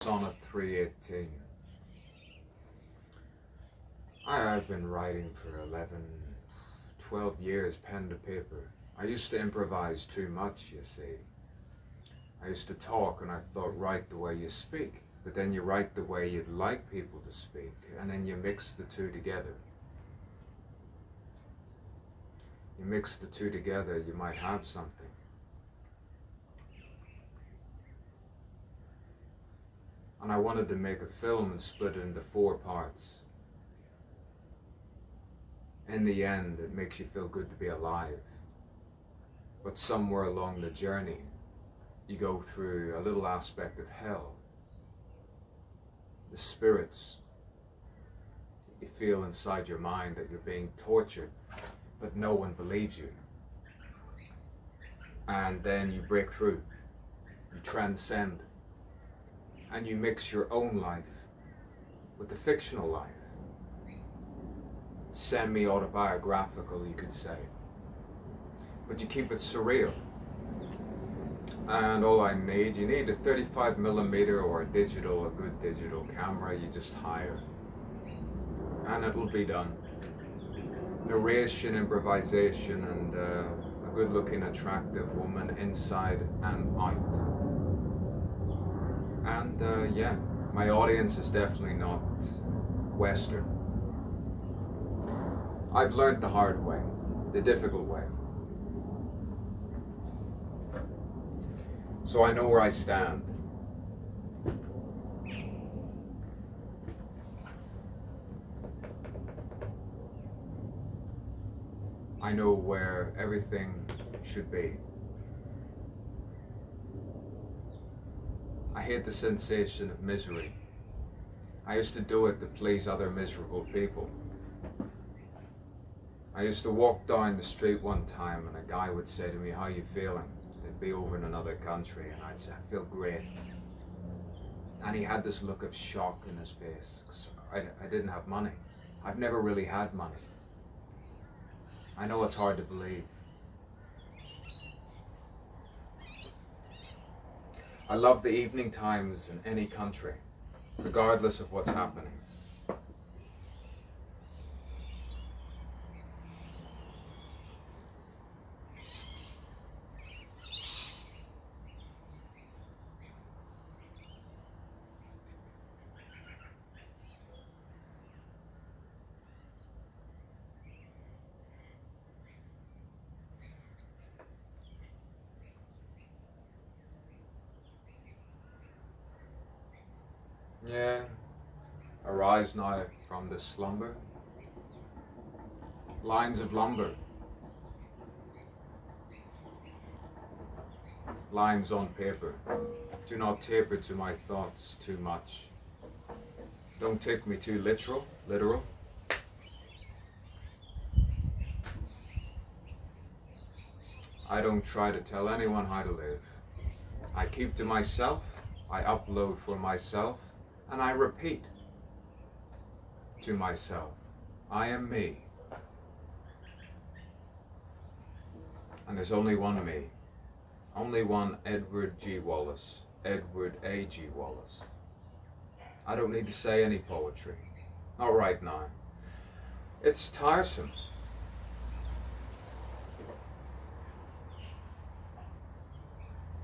Sonnet 318. I've been writing for 12 years, pen to paper. I used to improvise too much, you see. I used to talk and I thought, write the way you speak. But then you write the way you'd like people to speak, and then you mix the two together. You mix the two together, you might have something. And I wanted to make a film and split it into 4 parts. In the end, it makes you feel good to be alive. But somewhere along the journey, you go through a little aspect of hell. The spirits, you feel inside your mind that you're being tortured, but no one believes you. And then you break through, you transcend, and you mix your own life with the fictional life. Semi-autobiographical, you could say. But you keep it surreal. And all you need a 35mm or a good digital camera, you just hire. And it will be done. Narration, improvisation, and a good-looking, attractive woman inside and out. And yeah, my audience is definitely not Western. I've learned the hard way, the difficult way. So I know where I stand. I know where everything should be. I hate the sensation of misery. I used to do it to please other miserable people. I used to walk down the street one time and a guy would say to me, "How you feeling?" It'd be over in another country, and I'd say, "I feel great." And he had this look of shock in his face, 'cause I didn't have money. I've never really had money. I know it's hard to believe. I love the evening times in any country, regardless of what's happening. Yeah, arise now from this slumber. Lines of lumber. Lines on paper. Do not taper to my thoughts too much. Don't take me too literal. I don't try to tell anyone how to live. I keep to myself, I upload for myself, and I repeat to myself, I am me. And there's only one me. Only one Edward G. Wallace. Edward A. G. Wallace. I don't need to say any poetry. Not right now. It's tiresome.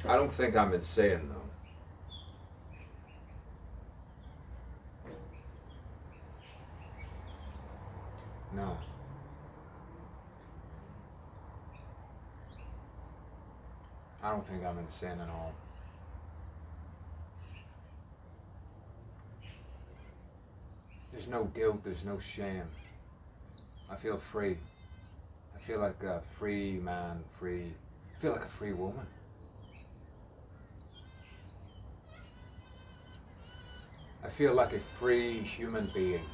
I don't think I'm insane though. No. I don't think I'm insane at all. There's no guilt, there's no shame. I feel free. I feel like a free man, I feel like a free woman. I feel like a free human being.